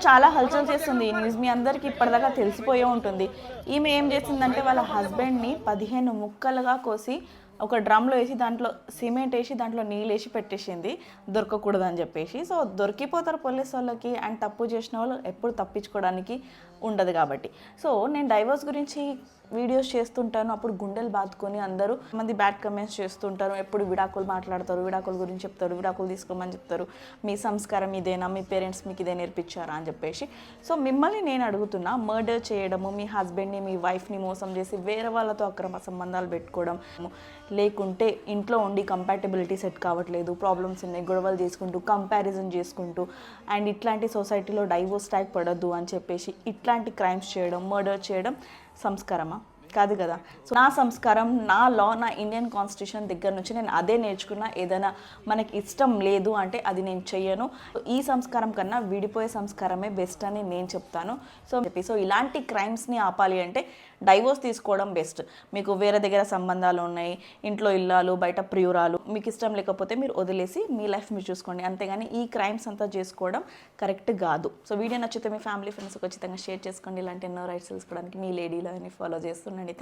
చాలా హల్చల్ చేస్తుంది ఈ న్యూస్. మీ అందరికీ ఇప్పటిదాకా తెలిసిపోయే ఉంటుంది. ఈమె ఏం చేసిందంటే వాళ్ళ హస్బెండ్ని 15 ముక్కలుగా కోసి ఒక డ్రమ్లో వేసి దాంట్లో సిమెంట్ వేసి దాంట్లో నీళ్ళు వేసి పెట్టేసింది, దొరకకూడదని చెప్పేసి. సో దొరికిపోతారు పోలీస్ వాళ్ళకి, అండ్ తప్పు చేసిన వాళ్ళు ఎప్పుడు తప్పించుకోవడానికి ఉండదు కాబట్టి. సో నేను డైవర్స్ గురించి వీడియోస్ చేస్తుంటాను, అప్పుడు గుండెలు బాదుకొని అందరూ మంది బ్యాడ్ కమెంట్స్ చేస్తుంటారు. ఎప్పుడు విడాకులు మాట్లాడతారు, విడాకుల గురించి చెప్తారు, విడాకులు తీసుకోమని చెప్తారు, మీ సంస్కారం ఇదేనా, మీ పేరెంట్స్ మీకు ఇదే నేర్పించారా అని చెప్పేసి. సో మిమ్మల్ని నేను అడుగుతున్నా, మర్డర్ చేయడము, మీ హస్బెండ్ని మీ వైఫ్ని మోసం చేసి వేరే వాళ్ళతో అక్రమ సంబంధాలు పెట్టుకోవడం, లేకుంటే ఇంట్లో ఉండి కంపాటబిలిటీ సెట్ కావట్లేదు, ప్రాబ్లమ్స్ ఉన్నాయి, గొడవలు చేసుకుంటూ కంపారిజన్ చేసుకుంటూ అండ్ ఇట్లాంటి సొసైటీలో డైవోర్స్ ట్యాగ్ పడద్దు అని చెప్పేసి ఇట్లాంటి క్రైమ్స్ చేయడం, మర్డర్ చేయడం సంస్కారమా? కాదు కదా. సో నా సంస్కారం, నా లా, నా ఇండియన్ కాన్స్టిట్యూషన్ దగ్గర నుంచి నేను అదే నేర్చుకున్నా. ఏదైనా మనకి ఇష్టం లేదు అంటే అది నేను చెయ్యను. ఈ సంస్కారం కన్నా విడిపోయే సంస్కారమే బెస్ట్ అని నేను చెప్తాను. సో ఇలాంటి క్రైమ్స్ని ఆపాలి అంటే డైవోర్స్ తీసుకోవడం బెస్ట్. మీకు వేరే దగ్గర సంబంధాలు ఉన్నాయి, ఇంట్లో ఇల్లాలు, బయట ప్రియురాలు, మీకు ఇష్టం లేకపోతే మీరు వదిలేసి మీ లైఫ్ మీరు చూసుకోండి, అంతేగాని ఈ క్రైమ్స్ అంతా చేసుకోవడం కరెక్ట్ కాదు. సో వీడియో నచ్చితే మీ ఫ్యామిలీ ఫ్రెండ్స్ ఖచ్చితంగా షేర్ చేసుకోండి. ఇలాంటి ఎన్నో రైట్స్ తెలుసుకోవడానికి మీ లేడీలో ఫాలో చేస్తుండండి.